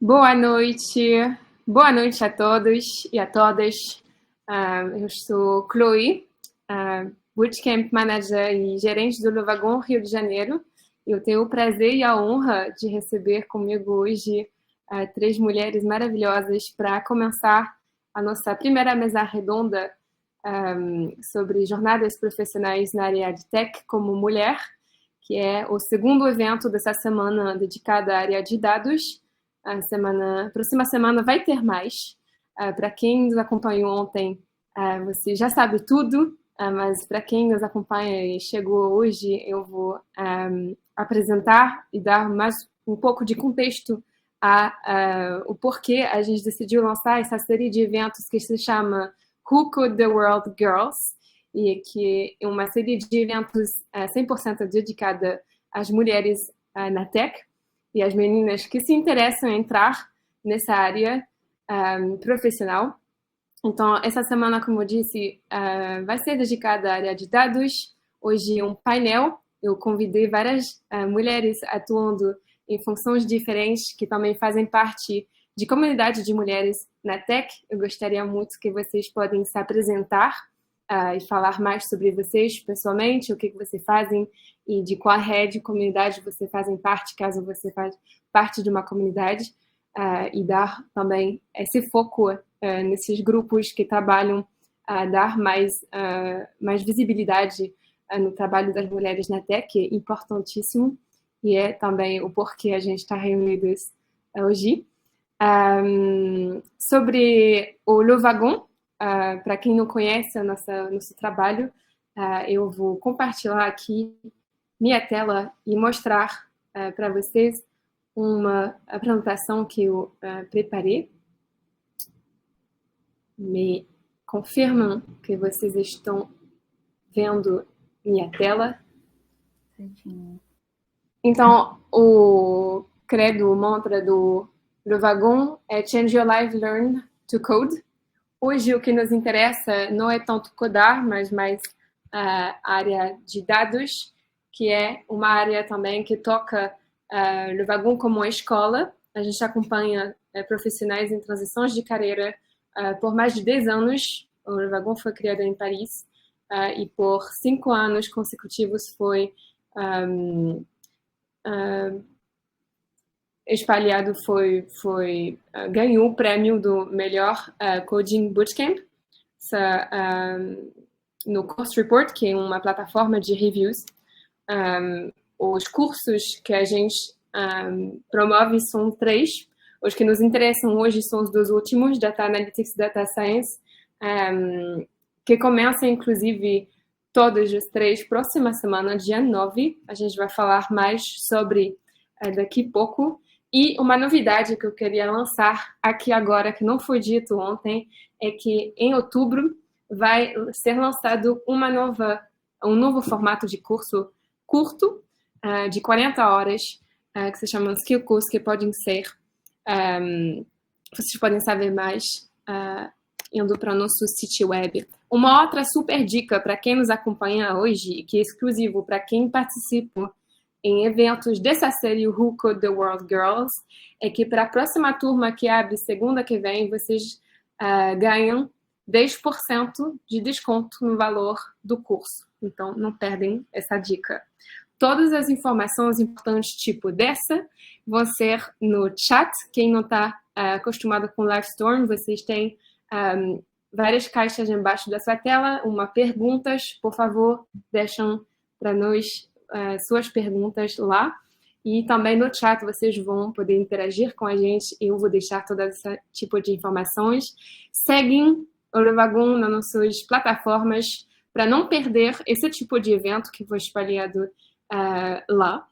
Boa noite a todos e a todas. Eu sou Chloe, Bootcamp Manager e gerente do Lovagon Rio de Janeiro. Eu tenho o prazer e a honra de receber comigo hoje três mulheres maravilhosas para começar a nossa primeira mesa redonda sobre jornadas profissionais na área de tech como mulher, que é o segundo evento dessa semana dedicado à área de dados. A próxima semana vai ter mais. Para quem nos acompanhou ontem, você já sabe tudo, mas para quem nos acompanha e chegou hoje, eu vou apresentar e dar mais um pouco de contexto o porquê a gente decidiu lançar essa série de eventos que se chama Who Could the World Girls, e que é uma série de eventos 100% dedicada às mulheres na tech e as meninas que se interessam em entrar nessa área profissional. Então, essa semana, como eu disse, vai ser dedicada à área de dados. Hoje, um painel. Eu convidei várias mulheres atuando em funções diferentes que também fazem parte de comunidade de mulheres na tech. Eu gostaria muito que vocês podem se apresentar e falar mais sobre vocês pessoalmente, o que vocês fazem e de qual rede, comunidade você fazem parte, caso você faz parte de uma comunidade, e dar também esse foco nesses grupos que trabalham a dar mais visibilidade no trabalho das mulheres na tech, que é importantíssimo, e é também o porquê a gente está reunidos hoje. Sobre o Lovagon, para quem não conhece o nosso trabalho, eu vou compartilhar aqui minha tela e mostrar para vocês uma apresentação que eu preparei. Me confirmam que vocês estão vendo minha tela. Então, o credo, o mantra do Lovagon é Change Your Life, Learn to Code. Hoje o que nos interessa não é tanto codar, mas mais a área de dados, que é uma área também que toca Lovagon como uma escola. A gente acompanha profissionais em transições de carreira por mais de 10 anos. O Lovagon foi criado em Paris e por 5 anos consecutivos foi espalhado, ganhou o prêmio do melhor Coding Bootcamp no Course Report, que é uma plataforma de reviews. Os cursos que a gente promove são 3. Os que nos interessam hoje são os 2 últimos, Data Analytics e Data Science, que começam, inclusive, todos os 3 próxima semana, dia 9. A gente vai falar mais sobre daqui a pouco. E uma novidade que eu queria lançar aqui agora, que não foi dito ontem, é que em outubro vai ser lançado um novo formato de curso curto, de 40 horas, que se chama Skill Course, que podem ser... vocês podem saber mais indo para o nosso sítio web. Uma outra super dica para quem nos acompanha hoje, que é exclusivo para quem participa em eventos dessa série Who Code the World Girls, é que para a próxima turma que abre segunda que vem, vocês ganham 10% de desconto no valor do curso. Então, não perdem essa dica. Todas as informações importantes, tipo dessa, vão ser no chat. Quem não está acostumado com Livestorm, vocês têm várias caixas embaixo da sua tela, perguntas. Por favor, deixam para nós suas perguntas lá. E também no chat vocês vão poder interagir com a gente. Eu vou deixar todo esse tipo de informações. Seguem o Lovagon nas nossas plataformas para não perder esse tipo de evento que foi espalhado lá.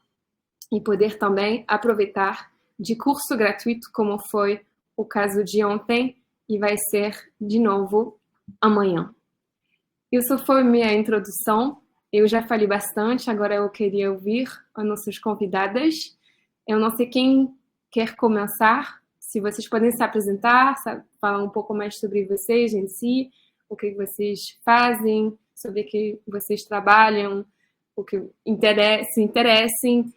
E poder também aproveitar de curso gratuito, como foi o caso de ontem, e vai ser de novo amanhã. Isso foi minha introdução. Eu já falei bastante, agora eu queria ouvir as nossas convidadas. Eu não sei quem quer começar, se vocês podem se apresentar, falar um pouco mais sobre vocês em si, o que vocês fazem, sobre o que vocês trabalham, o que se interessem.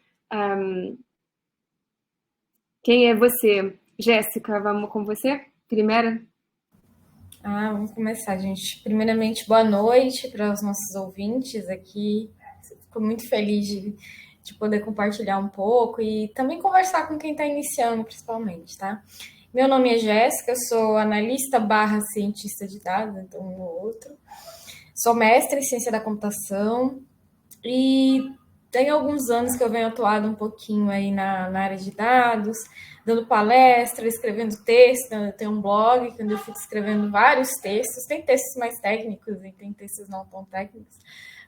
Quem é você? Jéssica, vamos com você? Primeira? Vamos começar, gente. Primeiramente, boa noite para os nossos ouvintes aqui. Fico muito feliz de poder compartilhar um pouco e também conversar com quem está iniciando, principalmente, tá? Meu nome é Jéssica, eu sou analista barra cientista de dados, então um ou outro. Sou mestre em ciência da computação e tem alguns anos que eu venho atuado um pouquinho aí na área de dados, dando palestra, escrevendo texto. Eu tenho um blog onde eu fico escrevendo vários textos. Tem textos mais técnicos e tem textos não tão técnicos,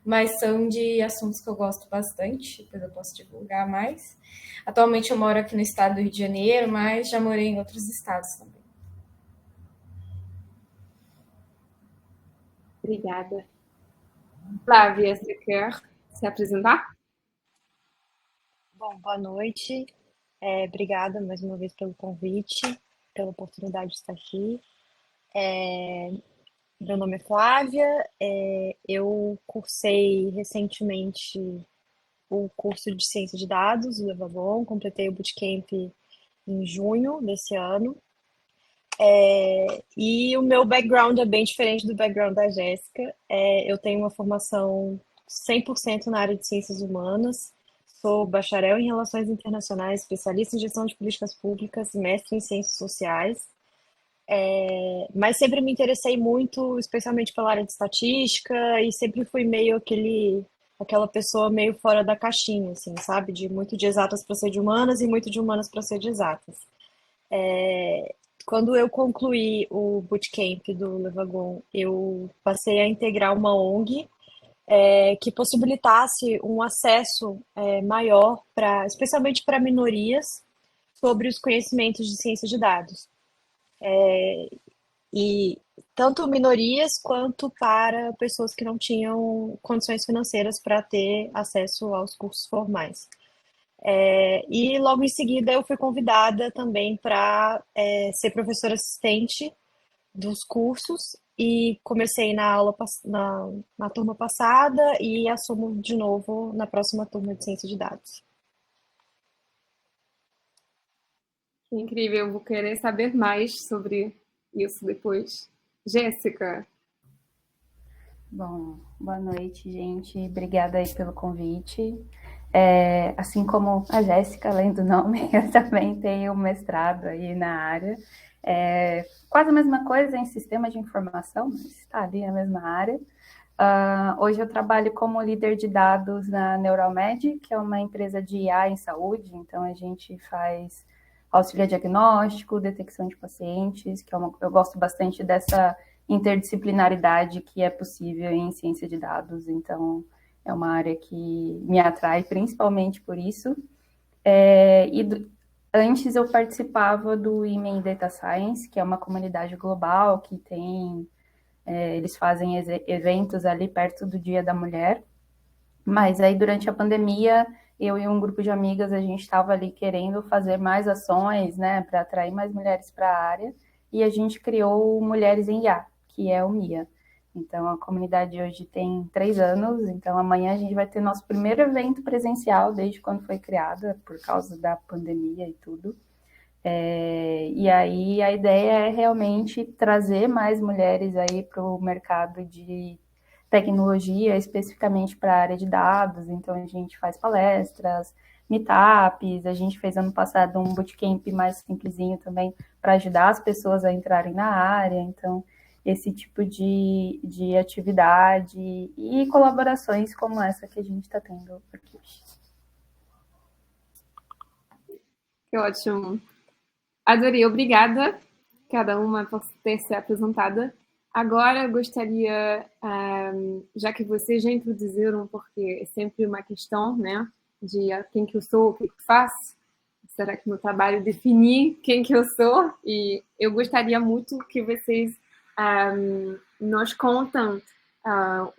mas são de assuntos que eu gosto bastante, depois eu posso divulgar mais. Atualmente eu moro aqui no estado do Rio de Janeiro, mas já morei em outros estados também. Obrigada. Flávia, você quer se apresentar? Bom, boa noite. Obrigada mais uma vez pelo convite, pela oportunidade de estar aqui. Meu nome é Flávia, eu cursei recentemente o curso de Ciência de Dados do Levagon, completei o bootcamp em junho desse ano. E o meu background é bem diferente do background da Jéssica. Eu tenho uma formação 100% na área de ciências humanas. Sou bacharel em Relações Internacionais, especialista em Gestão de Políticas Públicas, mestre em Ciências Sociais. Mas sempre me interessei muito, especialmente pela área de estatística, e sempre fui meio aquela pessoa meio fora da caixinha, assim, sabe? De muito de exatas para ser de humanas e muito de humanas para ser de exatas. Quando eu concluí o bootcamp do Levagon, eu passei a integrar uma ONG que possibilitasse um acesso maior, especialmente para minorias, sobre os conhecimentos de ciência de dados. E tanto minorias quanto para pessoas que não tinham condições financeiras para ter acesso aos cursos formais. E logo em seguida eu fui convidada também para ser professora assistente dos cursos e comecei na turma passada e assumo de novo na próxima turma de ciência de dados. Incrível, eu vou querer saber mais sobre isso depois. Jéssica, Bom, boa noite, gente. Obrigada aí pelo convite. Assim como a Jéssica, além do nome, eu também tenho um mestrado aí na área. Quase a mesma coisa em sistema de informação, mas está ali na mesma área. Hoje eu trabalho como líder de dados na Neuralmed, que é uma empresa de IA em saúde, então a gente faz auxílio diagnóstico, detecção de pacientes, eu gosto bastante dessa interdisciplinaridade que é possível em ciência de dados, então é uma área que me atrai principalmente por isso. Antes eu participava do Women Data Science, que é uma comunidade global que tem eles fazem eventos ali perto do Dia da Mulher, mas aí durante a pandemia, eu e um grupo de amigas, a gente estava ali querendo fazer mais ações, né, para atrair mais mulheres para a área, e a gente criou Mulheres em IA, que é o MIA. Então, a comunidade hoje tem 3 anos, então amanhã a gente vai ter nosso primeiro evento presencial desde quando foi criada, por causa da pandemia e tudo. E aí a ideia é realmente trazer mais mulheres aí para o mercado de tecnologia, especificamente para a área de dados. Então a gente faz palestras, meetups, a gente fez ano passado um bootcamp mais simplesinho também para ajudar as pessoas a entrarem na área. Então esse tipo de atividade e colaborações como essa que a gente está tendo aqui hoje. que ótimo. Adorei, obrigada, cada uma por ter se apresentada. Agora eu gostaria, já que vocês já introduziram, porque é sempre uma questão, né, de quem que eu sou, o que eu faço, será que meu trabalho é definir quem que eu sou? E eu gostaria muito que vocês nos contam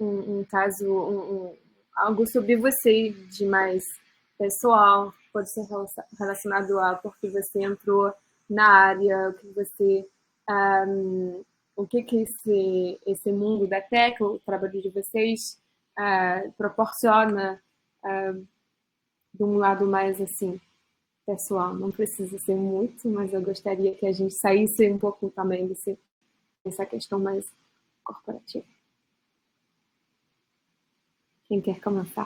um caso, algo sobre você de mais pessoal, pode ser relacionado a porque você entrou na área, o que você o que esse mundo da tech, o trabalho de vocês proporciona de um lado mais assim pessoal, não precisa ser muito, mas eu gostaria que a gente saísse um pouco também dessa questão mais corporativa. Quem quer começar?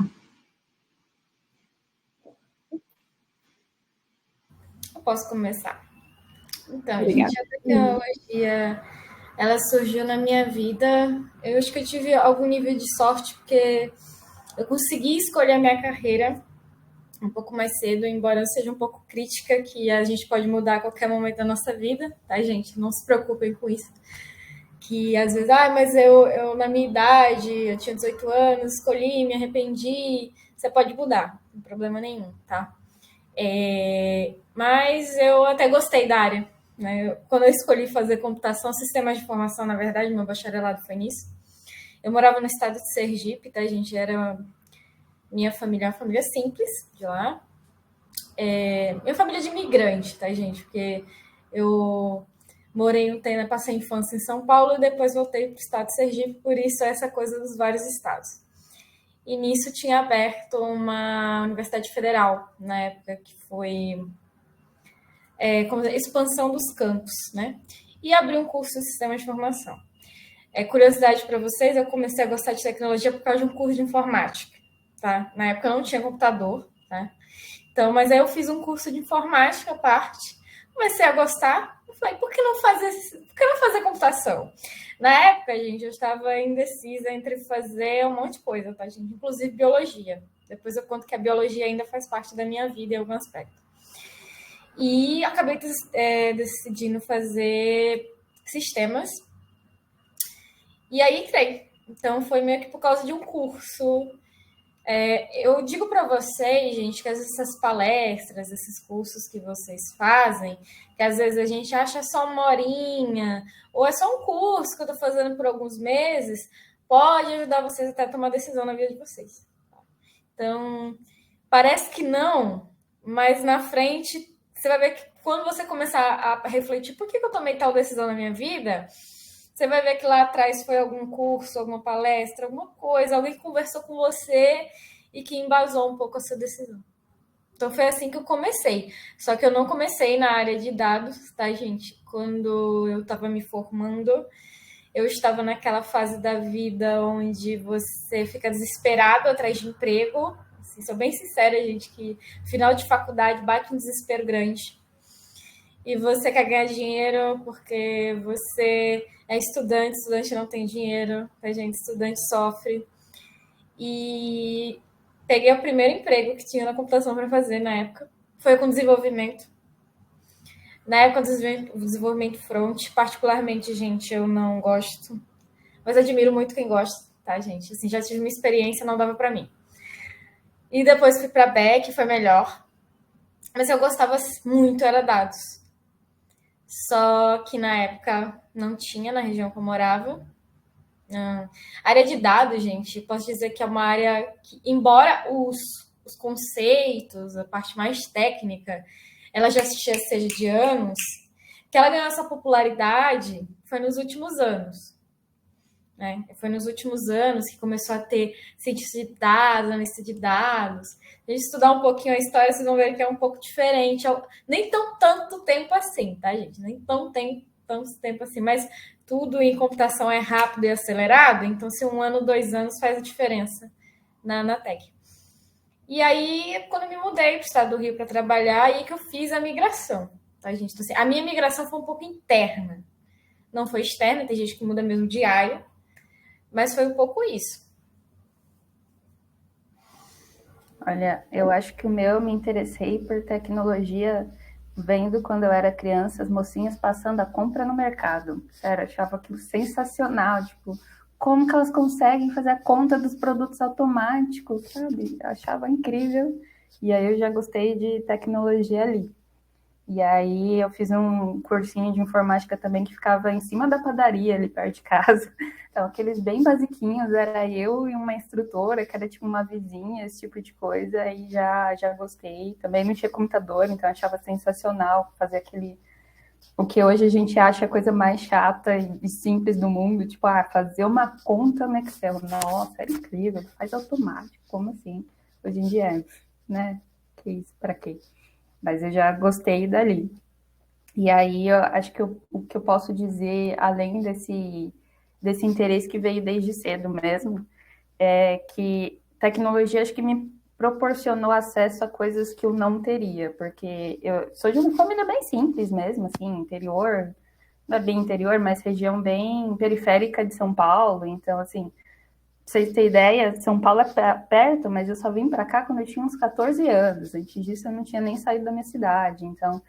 Eu posso começar. Então, Obrigada. gente, a tecnologia, ela surgiu na minha vida. Eu acho que eu tive algum nível de sorte, porque eu consegui escolher a minha carreira um pouco mais cedo, embora eu seja um pouco crítica, que a gente pode mudar a qualquer momento da nossa vida, tá, gente? Não se preocupem com isso. Que às vezes, mas eu na minha idade, eu tinha 18 anos, escolhi, me arrependi. Você pode mudar, não tem problema nenhum, tá? Mas eu até gostei da área, né? Quando eu escolhi fazer computação, sistemas de informação, na verdade, meu bacharelado foi nisso. Eu morava no estado de Sergipe, tá, gente? Era minha família, uma família simples de lá. Minha família de imigrante, tá, gente? Porque eu morei um tempo, passei a infância em São Paulo e depois voltei para o estado de Sergipe, por isso essa coisa dos vários estados. E nisso tinha aberto uma universidade federal, na época, que foi como a expansão dos campos, né? E abri um curso de sistema de informação. Curiosidade para vocês, eu comecei a gostar de tecnologia por causa de um curso de informática, tá? Na época eu não tinha computador, tá? Então, mas aí eu fiz um curso de informática à parte, comecei a gostar, eu falei, por que não fazer computação? Na época, gente, eu estava indecisa entre fazer um monte de coisa, tá, gente? Inclusive biologia. Depois eu conto que a biologia ainda faz parte da minha vida em algum aspecto. E acabei decidindo fazer sistemas. E aí entrei. Então, foi meio que por causa de um curso. Eu digo para vocês, gente, que essas palestras, esses cursos que vocês fazem, que às vezes a gente acha só uma horinha, ou é só um curso que eu estou fazendo por alguns meses, pode ajudar vocês até a tomar decisão na vida de vocês. Então, parece que não, mas na frente você vai ver que quando você começar a refletir por que eu tomei tal decisão na minha vida, você vai ver que lá atrás foi algum curso, alguma palestra, alguma coisa, alguém que conversou com você e que embasou um pouco a sua decisão. Então, foi assim que eu comecei. Só que eu não comecei na área de dados, tá, gente? Quando eu estava me formando, eu estava naquela fase da vida onde você fica desesperado atrás de emprego. Assim, sou bem sincera, gente, que final de faculdade bate um desespero grande. E você quer ganhar dinheiro porque você é estudante não tem dinheiro, a gente, estudante sofre. E peguei o primeiro emprego que tinha na computação para fazer na época. Foi com desenvolvimento. Na época do desenvolvimento front, particularmente, gente, eu não gosto. Mas admiro muito quem gosta, tá, gente? Assim, já tive uma experiência, não dava para mim. E depois fui para back, foi melhor. Mas eu gostava muito, era dados. Só que na época não tinha na região que eu morava. A área de dados, gente, posso dizer que é uma área que, embora os conceitos, a parte mais técnica, ela já seja de anos, que ela ganhou essa popularidade foi nos últimos anos. Né? Foi nos últimos anos que começou a ter cientista de dados, analista de dados. Se a gente estudar um pouquinho a história, vocês vão ver que é um pouco diferente. Nem tão tanto tempo assim, tá, gente? Nem tão tanto tempo assim, mas tudo em computação é rápido e acelerado, então se 1 ano, 2 anos faz a diferença na tech. E aí, quando eu me mudei para o estado do Rio para trabalhar, aí que eu fiz a migração, tá, gente? Então, assim, a minha migração foi um pouco interna, não foi externa, tem gente que muda mesmo diário, mas foi um pouco isso. Olha, eu acho que o meu me interessei por tecnologia vendo quando eu era criança as mocinhas passando a compra no mercado. Sério, achava aquilo sensacional, tipo, como que elas conseguem fazer a conta dos produtos automáticos, sabe? Eu achava incrível. E aí eu já gostei de tecnologia ali. E aí eu fiz um cursinho de informática também que ficava em cima da padaria ali perto de casa. Então, aqueles bem basiquinhos, era eu e uma instrutora, que era tipo uma vizinha, esse tipo de coisa, e já gostei. Também não tinha computador, então achava sensacional fazer aquele... O que hoje a gente acha a coisa mais chata e simples do mundo, tipo, fazer uma conta no Excel. Nossa, era incrível, faz automático, como assim? Hoje em dia, né? Que isso, pra quê? mas eu já gostei dali. E aí eu acho que o que eu posso dizer, além desse interesse que veio desde cedo mesmo, é que tecnologia acho que me proporcionou acesso a coisas que eu não teria, porque eu sou de uma família bem simples mesmo, assim, interior, não é bem interior, mas região bem periférica de São Paulo, então, assim, pra vocês terem ideia, São Paulo é perto, mas eu só vim para cá quando eu tinha uns 14 anos. Antes disso, eu não tinha nem saído da minha cidade. Então,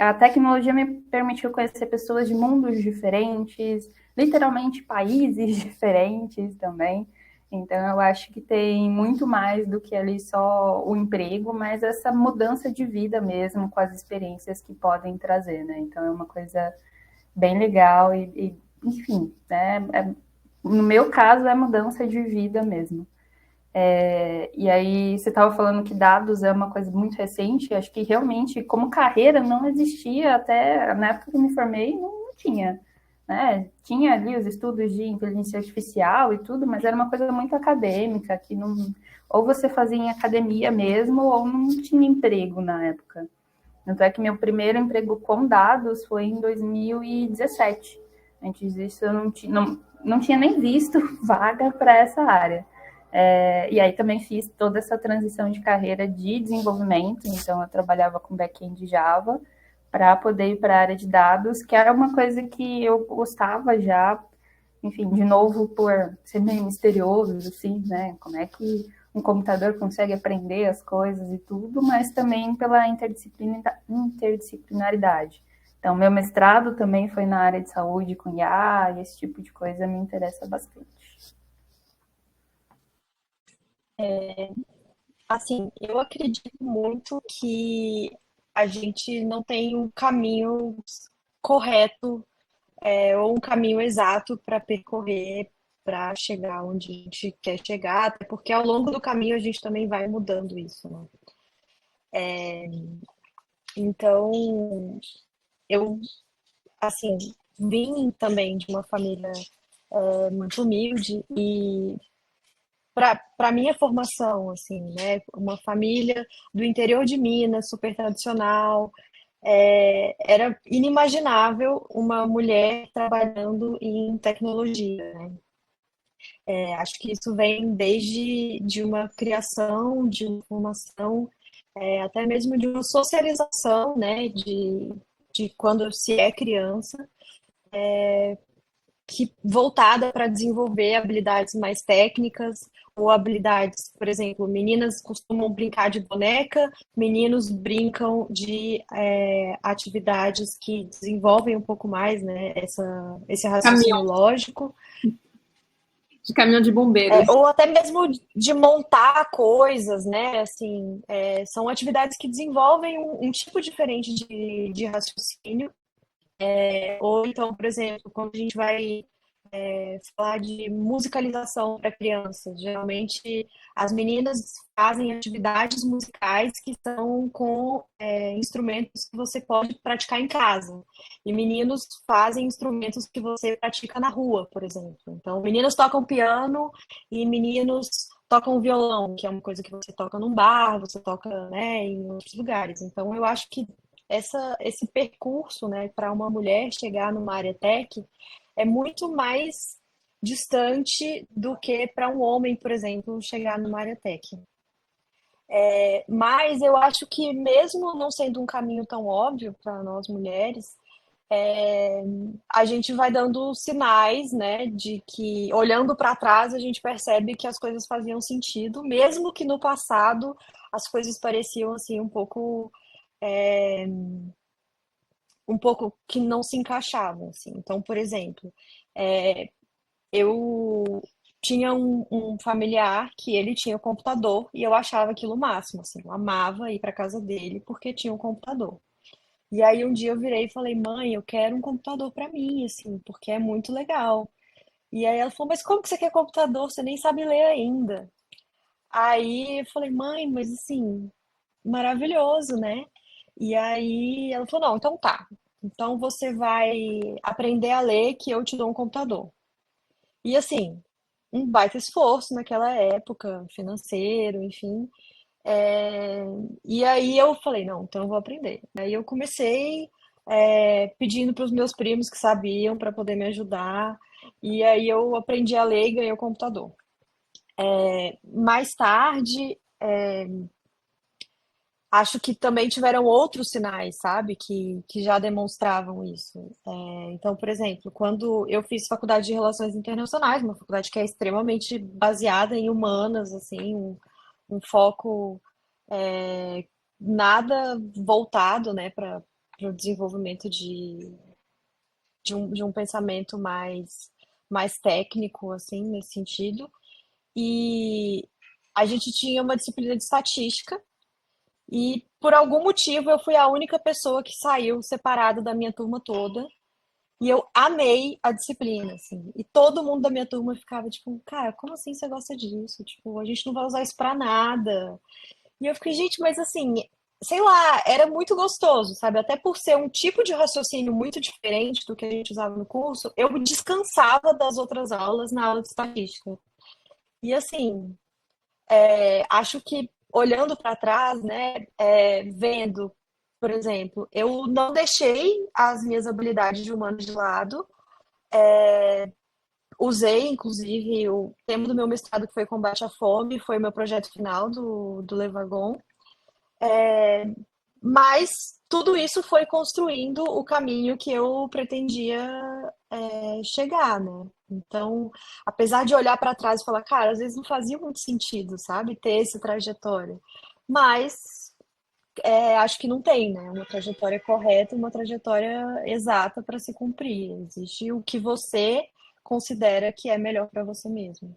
a tecnologia me permitiu conhecer pessoas de mundos diferentes, literalmente países diferentes também. Então, eu acho que tem muito mais do que ali só o emprego, mas essa mudança de vida mesmo, com as experiências que podem trazer, né? Então, é uma coisa bem legal e enfim, né? No meu caso, é mudança de vida mesmo. E aí, você estava falando que dados é uma coisa muito recente, acho que realmente, como carreira, não existia até na época que eu me formei, não tinha. Né? Tinha ali os estudos de inteligência artificial e tudo, mas era uma coisa muito acadêmica, que não, ou você fazia em academia mesmo, ou não tinha emprego na época. Tanto é que meu primeiro emprego com dados foi em 2017. Antes disso, eu não tinha nem visto vaga para essa área. E aí também fiz toda essa transição de carreira de desenvolvimento, então eu trabalhava com back-end Java para poder ir para a área de dados, que era uma coisa que eu gostava já, enfim, de novo por ser meio misterioso, assim, né? Como é que um computador consegue aprender as coisas e tudo, mas também pela interdisciplinaridade. Então, meu mestrado também foi na área de saúde com IA, e esse tipo de coisa me interessa bastante. Assim, eu acredito muito que a gente não tem um caminho correto, ou um caminho exato para percorrer para chegar onde a gente quer chegar, até porque ao longo do caminho a gente também vai mudando isso, né? Então, eu, assim, vim também de uma família muito humilde e para minha formação, assim, né, uma família do interior de Minas, super tradicional, era inimaginável uma mulher trabalhando em tecnologia, né? Acho que isso vem desde de uma criação, de uma formação, até mesmo de uma socialização, né, de quando se é criança, que voltada para desenvolver habilidades mais técnicas ou habilidades, por exemplo, meninas costumam brincar de boneca, meninos brincam de atividades que desenvolvem um pouco mais, né, esse raciocínio Caminhão, lógico. de caminhão de bombeiros. Ou até mesmo de montar coisas, né? Assim, são atividades que desenvolvem um tipo diferente de raciocínio. Ou então, por exemplo, quando a gente vai falar de musicalização para crianças, geralmente as meninas fazem atividades musicais que são com instrumentos que você pode praticar em casa. E meninos fazem instrumentos que você pratica na rua, por exemplo. Então, meninos tocam piano e meninos tocam violão, que é uma coisa que você toca num bar, você toca, né, em outros lugares. Então, eu acho que esse percurso, né, para uma mulher chegar numa área tech é muito mais distante do que para um homem, por exemplo, chegar numa área tech. Mas eu acho que mesmo não sendo um caminho tão óbvio para nós mulheres, a gente vai dando sinais, né, de que olhando para trás a gente percebe que as coisas faziam sentido, mesmo que no passado as coisas pareciam assim um pouco que não se encaixavam, assim. Então, por exemplo, eu tinha um familiar que ele tinha um computador e eu achava aquilo o máximo, assim, eu amava ir para casa dele porque tinha um computador. E aí um dia eu virei e falei, mãe, eu quero um computador para mim, assim, porque é muito legal. E aí ela falou, mas como que você quer computador? Você nem sabe ler ainda. Aí eu falei, mãe, mas assim, maravilhoso, né? E aí ela falou, não, então tá. Então você vai aprender a ler que eu te dou um computador. E assim, um baita esforço naquela época, financeiro, enfim. E aí eu falei, não, então eu vou aprender. Aí eu comecei pedindo para os meus primos que sabiam para poder me ajudar. E aí eu aprendi a ler e ganhei o computador. Mais tarde, acho que também tiveram outros sinais, sabe, que já demonstravam isso. Então, por exemplo, quando eu fiz faculdade de Relações Internacionais, uma faculdade que é extremamente baseada em humanas, assim, um foco nada voltado, né, para o desenvolvimento de um pensamento mais técnico, assim, nesse sentido. E a gente tinha uma disciplina de estatística e, por algum motivo, eu fui a única pessoa que saiu separada da minha turma toda. E eu amei a disciplina, assim. E todo mundo da minha turma ficava tipo, cara, como assim você gosta disso? Tipo, a gente não vai usar isso pra nada. E eu fiquei, gente, mas assim, sei lá, era muito gostoso, sabe? Até por ser um tipo de raciocínio muito diferente do que a gente usava no curso, eu descansava das outras aulas na aula de estatística. E assim, acho que olhando para trás, né, vendo, por exemplo, eu não deixei as minhas habilidades de humano de lado, usei, inclusive, o tema do meu mestrado, que foi combate à fome, foi meu projeto final do Levagon. Mas tudo isso foi construindo o caminho que eu pretendia chegar, né? Então, apesar de olhar para trás e falar, cara, às vezes não fazia muito sentido, sabe, ter essa trajetória. Mas acho que não tem, né? Uma trajetória correta, uma trajetória exata para se cumprir. Existe o que você considera que é melhor para você mesmo.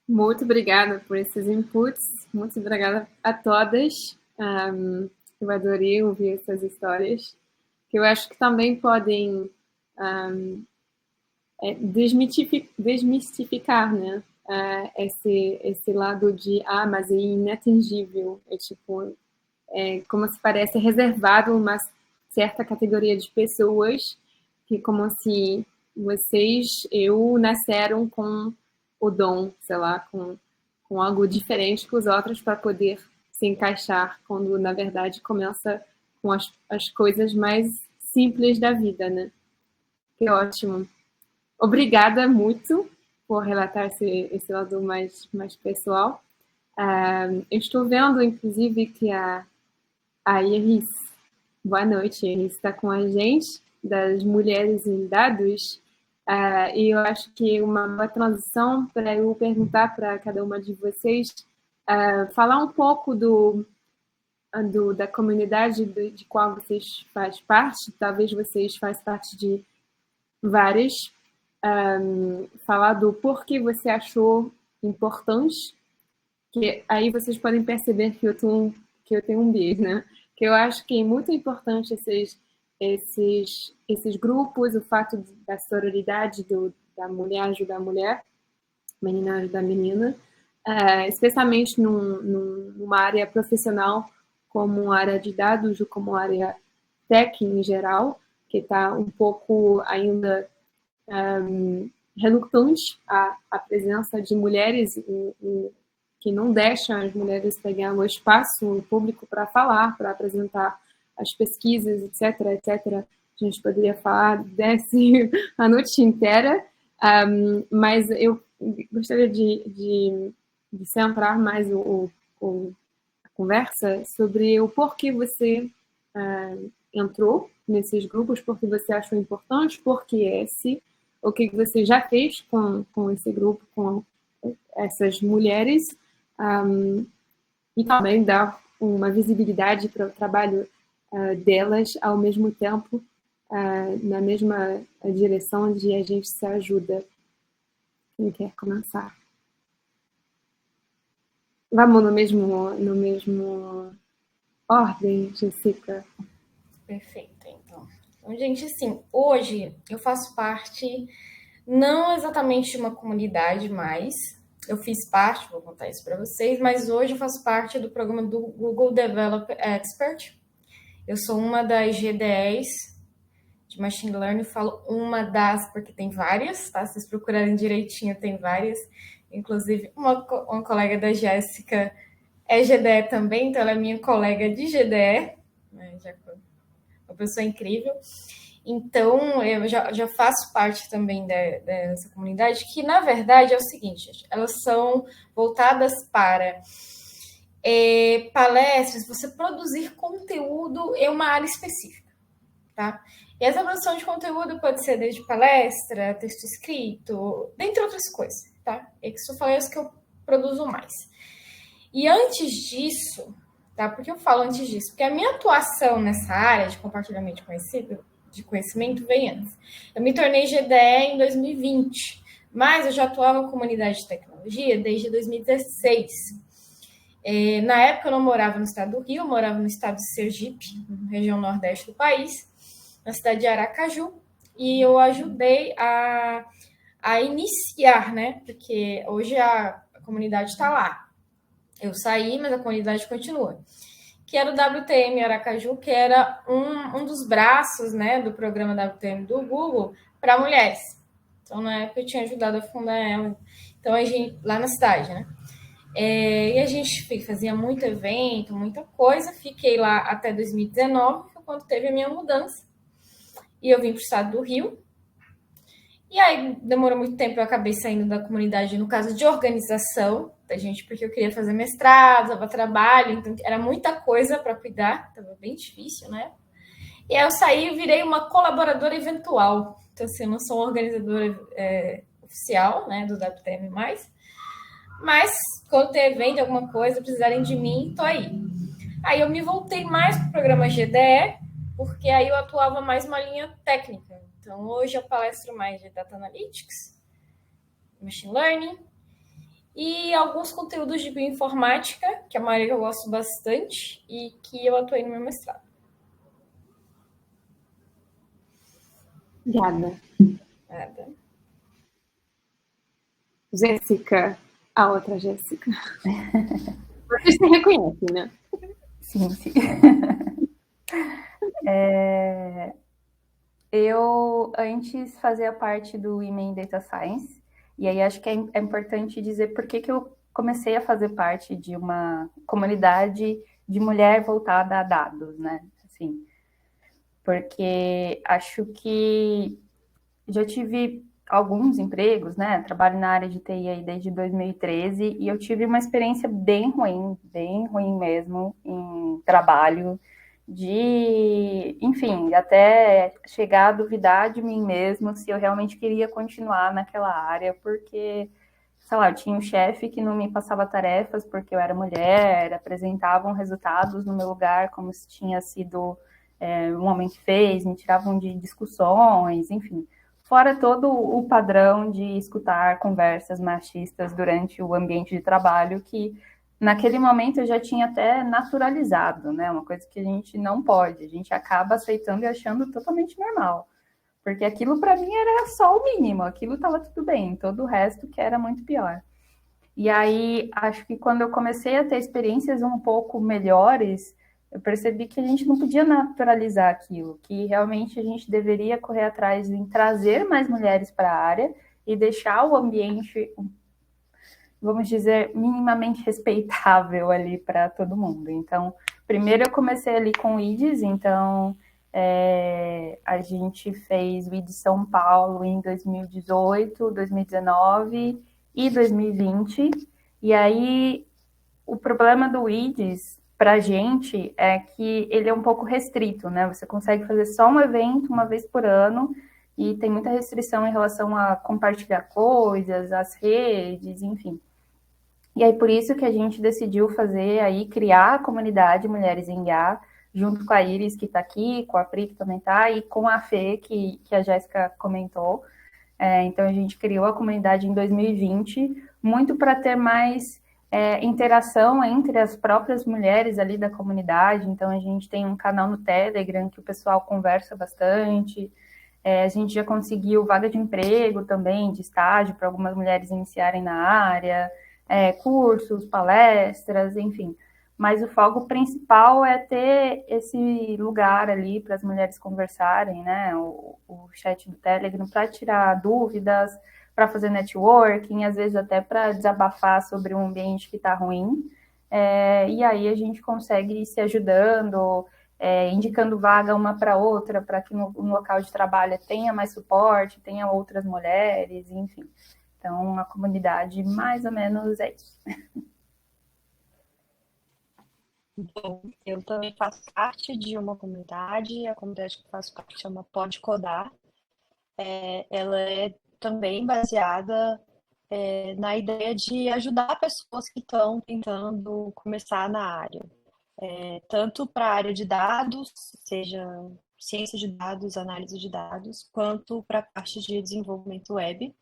Muito obrigada por esses inputs. Muito obrigada a todas. Eu adorei ouvir essas histórias, que eu acho que também podem desmistificar, né? Esse lado de, mas é inatingível. É tipo, como se parece reservado a uma certa categoria de pessoas que como se nasceram com o dom, sei lá, com algo diferente que os outros para poder se encaixar, quando na verdade começa com as coisas mais simples da vida, né? Que ótimo. Obrigada muito por relatar esse lado mais pessoal. Eu estou vendo, inclusive, que a Iris, boa noite, Iris está com a gente, das Mulheres em Dados, e eu acho que uma boa transição para eu perguntar para cada uma de vocês, falar um pouco da comunidade de qual vocês fazem parte, talvez vocês façam parte de várias, falar do porquê você achou importante, que aí vocês podem perceber que eu tenho um bias, né? Que eu acho que é muito importante esses grupos, o fato da sororidade da mulher ajudar a mulher, menina ajudar a menina, especialmente numa área profissional como a área de dados ou como a área tech em geral, que está um pouco ainda relutante à presença de mulheres que não deixam as mulheres pegar o espaço público para falar, para apresentar as pesquisas, etc, etc. A gente poderia falar a noite inteira, mas eu gostaria de centrar mais a conversa sobre o porquê você entrou nesses grupos, porque você achou importante, porque o que você já fez com esse grupo, com essas mulheres, e também dar uma visibilidade para o trabalho delas, ao mesmo tempo, na mesma direção de a gente se ajuda. Quem quer começar? Vamos no mesmo ordem, Jessica? Perfeito, então. Então, gente, assim, hoje eu faço parte, não exatamente de uma comunidade mais, eu fiz parte, vou contar isso para vocês, mas hoje eu faço parte do programa do Google Developer Expert. Eu sou uma das GDEs de Machine Learning, falo uma das, porque tem várias, tá? Se vocês procurarem direitinho, tem várias. Inclusive, uma colega da Jéssica é GDE também, então ela é minha colega de GDE, né? Uma pessoa incrível. Então, eu já faço parte também dessa comunidade, que, na verdade, é o seguinte, gente, elas são voltadas para palestras, você produzir conteúdo em uma área específica, tá? E essa produção de conteúdo pode ser desde palestra, texto escrito, dentre outras coisas, tá? É que só falei as que eu produzo mais. E antes disso, tá? Por que eu falo antes disso? Porque a minha atuação nessa área de compartilhamento de conhecimento vem antes. Eu me tornei GDE em 2020, mas eu já atuava na comunidade de tecnologia desde 2016. Na época eu não morava no estado do Rio, eu morava no estado de Sergipe, região nordeste do país, na cidade de Aracaju, e eu ajudei a iniciar, né? Porque hoje a comunidade está lá. Eu saí, mas a comunidade continua. Que era o WTM Aracaju, que era um dos braços, né, do programa WTM do Google para mulheres. Então, na época, eu tinha ajudado a fundar ela. Então, a gente, lá na cidade, né? E a gente fazia muito evento, muita coisa. Fiquei lá até 2019, foi quando teve a minha mudança. E eu vim para o estado do Rio. E aí, demorou muito tempo, eu acabei saindo da comunidade, no caso de organização da gente, porque eu queria fazer mestrado, dava trabalho, então era muita coisa para cuidar, estava bem difícil, né? E aí eu saí e virei uma colaboradora eventual. Então, assim, eu não sou uma organizadora oficial, né, do WTM+, mas quando tem evento, alguma coisa, precisarem de mim, tô aí. Aí eu me voltei mais para o programa GDE, porque aí eu atuava mais uma linha técnica. Então, hoje eu palestro mais de Data Analytics, Machine Learning e alguns conteúdos de bioinformática, que é uma área que eu gosto bastante e que eu atuei no meu mestrado. Obrigada. Nada. Jéssica, a outra Jéssica. Vocês se reconhecem, né? Sim. Eu antes fazia parte do Women Data Science, e aí acho que é importante dizer por que eu comecei a fazer parte de uma comunidade de mulher voltada a dados, né? Assim, porque acho que já tive alguns empregos, né? Trabalho na área de TI aí desde 2013 e eu tive uma experiência bem ruim mesmo em trabalho, enfim, até chegar a duvidar de mim mesmo se eu realmente queria continuar naquela área, porque, sei lá, eu tinha um chefe que não me passava tarefas porque eu era mulher, apresentavam resultados no meu lugar como se tinha sido um homem que fez, me tiravam de discussões, enfim. Fora todo o padrão de escutar conversas machistas durante o ambiente de trabalho, que naquele momento eu já tinha até naturalizado, né? Uma coisa que a gente não pode, a gente acaba aceitando e achando totalmente normal. Porque aquilo para mim era só o mínimo, aquilo estava tudo bem, todo o resto que era muito pior. E aí, acho que quando eu comecei a ter experiências um pouco melhores, eu percebi que a gente não podia naturalizar aquilo, que realmente a gente deveria correr atrás em trazer mais mulheres para a área e deixar o ambiente, vamos dizer, minimamente respeitável ali para todo mundo. Então, primeiro eu comecei ali com o IDES, então a gente fez o IDES São Paulo em 2018, 2019 e 2020, e aí o problema do IDES para a gente é que ele é um pouco restrito, né? Você consegue fazer só um evento uma vez por ano e tem muita restrição em relação a compartilhar coisas, as redes, enfim. E aí por isso que a gente decidiu fazer aí, criar a comunidade Mulheres em IA, junto com a Iris, que está aqui, com a Pri, que também está, e com a Fê, que a Jéssica comentou. Então a gente criou a comunidade em 2020, muito para ter mais interação entre as próprias mulheres ali da comunidade. Então a gente tem um canal no Telegram que o pessoal conversa bastante. A gente já conseguiu vaga de emprego também, de estágio, para algumas mulheres iniciarem na área, cursos, palestras, enfim. Mas o foco principal é ter esse lugar ali para as mulheres conversarem, né? O chat do Telegram, para tirar dúvidas, para fazer networking, às vezes até para desabafar sobre um ambiente que está ruim. E aí a gente consegue ir se ajudando, indicando vaga uma para outra, para que no local de trabalho tenha mais suporte, tenha outras mulheres, enfim. Então, a comunidade, mais ou menos, é isso. Bom, eu também faço parte de uma comunidade, a comunidade que eu faço parte chama Pode Codar. Ela é também baseada na ideia de ajudar pessoas que estão tentando começar na área, tanto para a área de dados, seja ciência de dados, análise de dados, quanto para a parte de desenvolvimento web.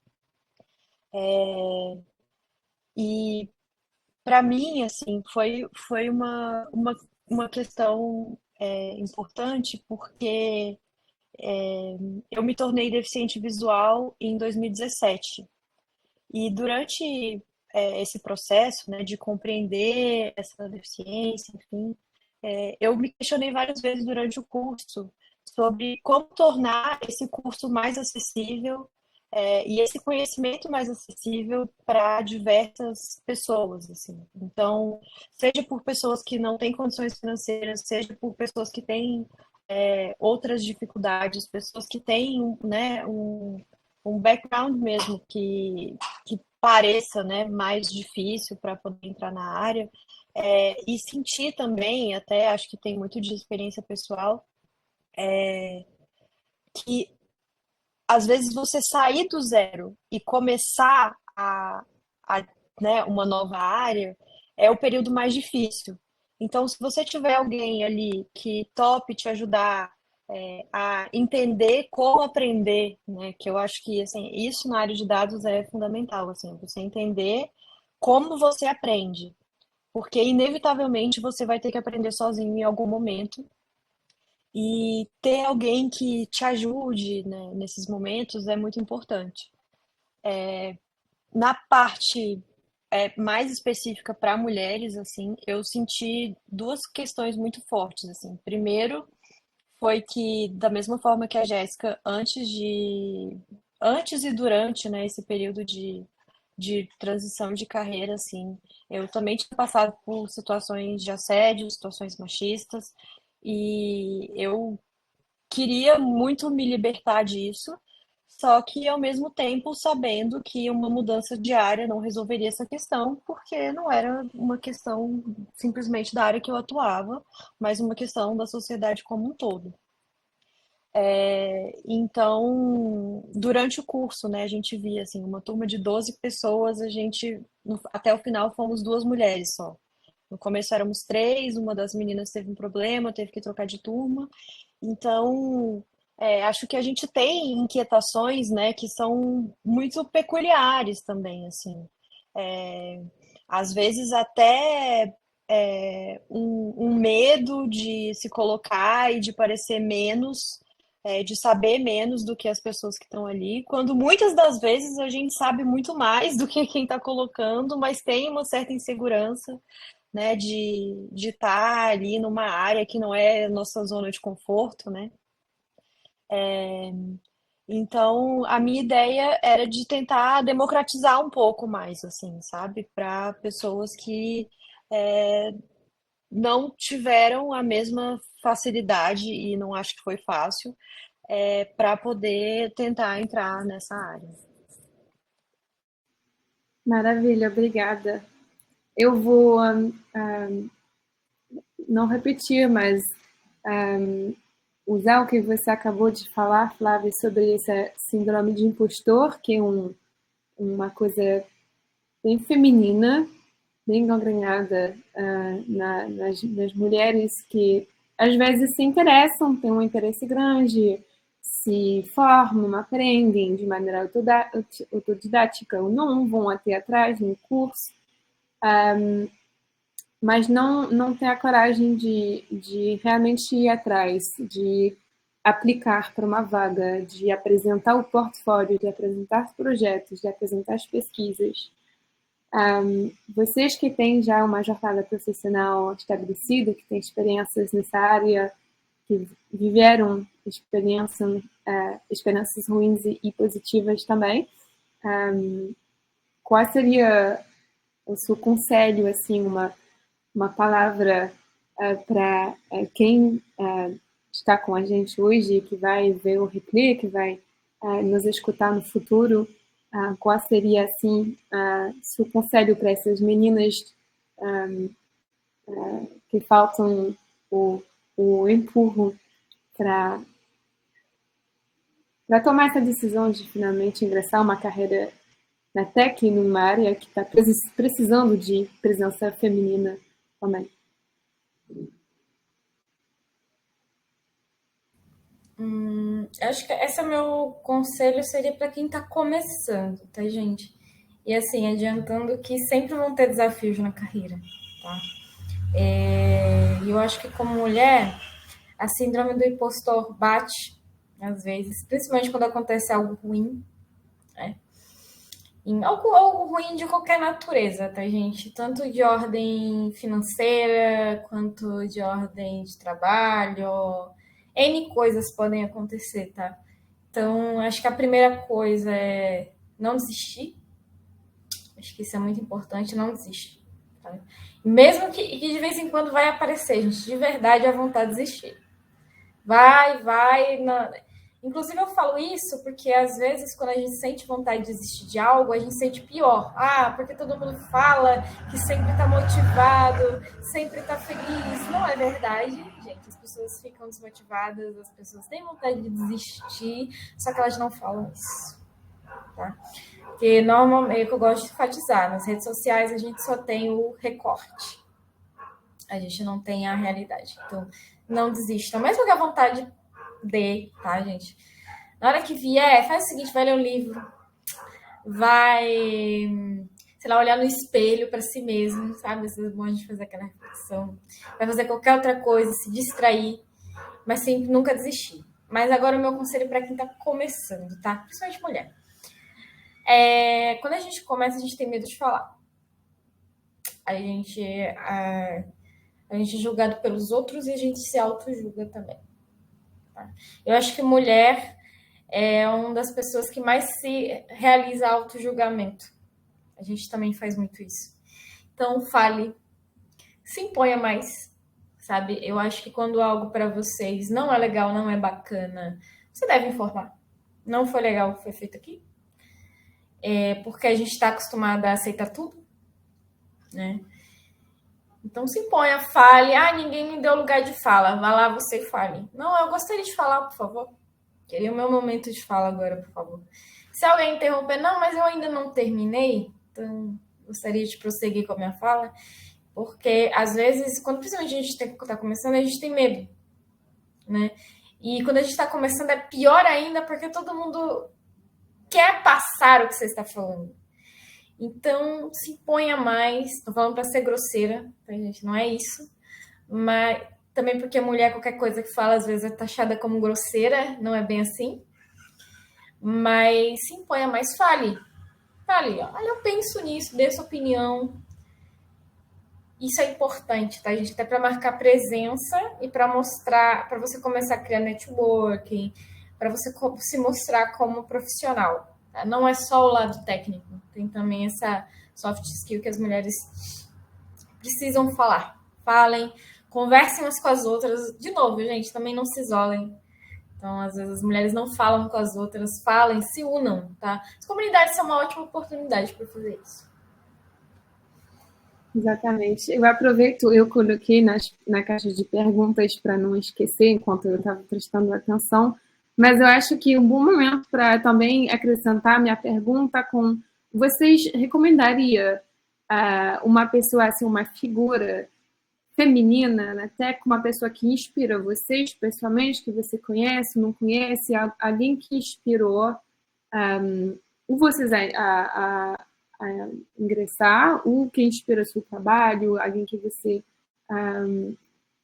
E para mim, assim, foi uma questão importante porque eu me tornei deficiente visual em 2017. E durante esse processo, né, de compreender essa deficiência, enfim, eu me questionei várias vezes durante o curso sobre como tornar esse curso mais acessível e esse conhecimento mais acessível para diversas pessoas, assim. Então, seja por pessoas que não têm condições financeiras, seja por pessoas que têm outras dificuldades, pessoas que têm, né, um background mesmo que pareça, né, mais difícil para poder entrar na área, e sentir também, até acho que tem muito de experiência pessoal, que às vezes você sair do zero e começar a, né, uma nova área é o período mais difícil. Então, se você tiver alguém ali que tope te ajudar a entender como aprender, né, que eu acho que assim, isso na área de dados é fundamental, assim, você entender como você aprende, porque inevitavelmente você vai ter que aprender sozinho em algum momento e ter alguém que te ajude, né, nesses momentos é muito importante. Na parte mais específica para mulheres, assim, eu senti duas questões muito fortes, assim. Primeiro, foi que da mesma forma que a Jéssica, antes e durante, né, esse período de transição de carreira, assim, eu também tinha passado por situações de assédio, situações machistas, e eu queria muito me libertar disso, só que ao mesmo tempo sabendo que uma mudança de área não resolveria essa questão, porque não era uma questão simplesmente da área que eu atuava, mas uma questão da sociedade como um todo. Então, durante o curso, né, a gente via assim, uma turma de 12 pessoas, até o final fomos duas mulheres só. No começo éramos três, uma das meninas teve um problema, teve que trocar de turma. Então, acho que a gente tem inquietações, né, que são muito peculiares também, assim. Às vezes até um medo de se colocar e de parecer menos, de saber menos do que as pessoas que estão ali, quando muitas das vezes a gente sabe muito mais do que quem está colocando, mas tem uma certa insegurança, né, de estar ali numa área que não é nossa zona de conforto, né? Então, a minha ideia era de tentar democratizar um pouco mais, assim, sabe? Para pessoas que não tiveram a mesma facilidade, e não acho que foi fácil, para poder tentar entrar nessa área. Maravilha, obrigada. Eu vou não repetir, mas usar o que você acabou de falar, Flávia, sobre essa síndrome de impostor, que é uma coisa bem feminina, bem gangrenada nas mulheres que às vezes se interessam, têm um interesse grande, se formam, aprendem de maneira autodidática ou não, vão até atrás no curso, mas não tem a coragem de realmente ir atrás, de aplicar para uma vaga, de apresentar o portfólio, de apresentar os projetos, de apresentar as pesquisas. Vocês que têm já uma jornada profissional estabelecida, que têm experiências nessa área, que viveram experiências ruins e positivas também, qual seria o seu conselho, assim, uma palavra para quem está com a gente hoje, que vai ver o replay, que vai nos escutar no futuro? Qual seria, assim, seu conselho para essas meninas que faltam o empurro para tomar essa decisão de finalmente ingressar uma carreira na tech, numa área que está precisando de presença feminina também? Acho que esse é o meu conselho, seria para quem está começando, tá, gente? E assim, adiantando que sempre vão ter desafios na carreira, tá? E eu acho que como mulher, a síndrome do impostor bate, às vezes, principalmente quando acontece algo ruim, né? Algo ruim de qualquer natureza, tá, gente? Tanto de ordem financeira, quanto de ordem de trabalho. N coisas podem acontecer, tá? Então, acho que a primeira coisa é não desistir. Acho que isso é muito importante, não desistir. Tá? Mesmo que de vez em quando vai aparecer, gente, de verdade, a vontade de desistir. Vai. Inclusive, eu falo isso porque, às vezes, quando a gente sente vontade de desistir de algo, a gente sente pior. Porque todo mundo fala que sempre está motivado, sempre está feliz. Não é verdade, gente. As pessoas ficam desmotivadas, as pessoas têm vontade de desistir, só que elas não falam isso, tá? Porque, normalmente, é o que eu gosto de enfatizar, nas redes sociais a gente só tem o recorte. A gente não tem a realidade. Então, não desistam. Mesmo que a vontade dê, tá, gente? Na hora que vier, faz o seguinte, vai ler um livro. Vai, sei lá, olhar no espelho para si mesmo, sabe? Isso é bom a gente fazer aquela reflexão. Vai fazer qualquer outra coisa, se distrair, mas sempre nunca desistir. Mas agora o meu conselho para quem tá começando, tá? Principalmente mulher. Quando a gente começa, a gente tem medo de falar. A gente é julgado pelos outros e a gente se auto-julga também. Tá? Eu acho que mulher é uma das pessoas que mais se realiza auto-julgamento. A gente também faz muito isso. Então, fale, se imponha mais, sabe? Eu acho que quando algo para vocês não é legal, não é bacana, você deve informar. Não foi legal o que foi feito aqui? Porque a gente está acostumada a aceitar tudo, né? Então se imponha, fale. Ninguém me deu lugar de fala. Vá lá, você e fale. Não, eu gostaria de falar, por favor. Queria o meu momento de fala agora, por favor. Se alguém interromper, não, mas eu ainda não terminei, então gostaria de prosseguir com a minha fala. Porque, às vezes, principalmente a gente está começando, a gente tem medo, né? E quando a gente está começando é pior ainda, porque todo mundo quer passar o que você está falando. Então, se imponha mais. Estou falando para ser grosseira, tá, gente? Não é isso. Mas também porque mulher, qualquer coisa que fala, às vezes é taxada como grosseira. Não é bem assim. Mas se imponha mais. Fale. Olha, eu penso nisso, dê sua opinião. Isso é importante, tá, gente? Até para marcar presença e para mostrar, para você começar a criar networking, para você se mostrar como profissional. Tá? Não é só o lado técnico, tem também essa soft skill que as mulheres precisam falar. Falem, conversem umas com as outras. De novo, gente, também não se isolem. Então, às vezes, as mulheres não falam com as outras, falem, se unam, tá? As comunidades são uma ótima oportunidade para fazer isso. Exatamente. Eu aproveito, eu coloquei na caixa de perguntas para não esquecer enquanto eu estava prestando atenção, mas eu acho que um bom momento para também acrescentar minha pergunta com vocês recomendaria uma pessoa, assim, uma figura feminina, até com uma pessoa que inspira vocês pessoalmente, que você conhece, não conhece, alguém que inspirou vocês a ingressar, que inspira o seu trabalho, alguém que você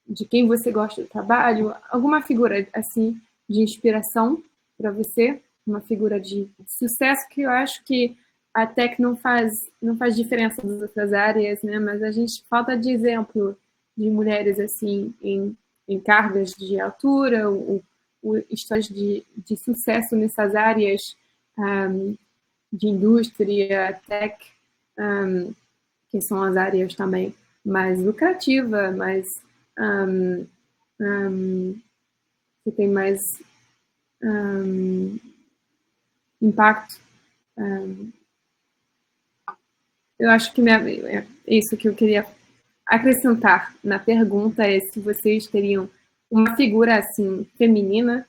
de quem você gosta do trabalho, alguma figura assim de inspiração para você, uma figura de sucesso, que eu acho que a tech não faz diferença nas outras áreas, né? Mas a gente falta de exemplo de mulheres assim em cargas de altura, histórias de sucesso nessas áreas de indústria, tech, que são as áreas também mais lucrativas, mais que tem mais impacto. Eu acho que é isso que eu queria acrescentar na pergunta, é se vocês teriam uma figura assim feminina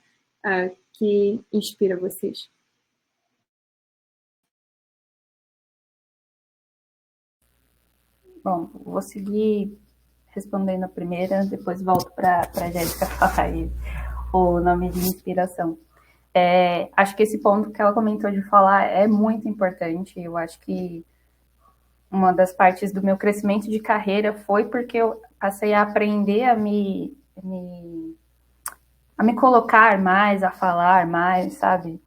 que inspira vocês. Bom, vou seguir respondendo a primeira, depois volto para a Jéssica falar aí o nome de inspiração. Acho que esse ponto que ela comentou de falar é muito importante. Eu acho que uma das partes do meu crescimento de carreira foi porque eu passei a aprender a me colocar mais, a falar mais, sabe?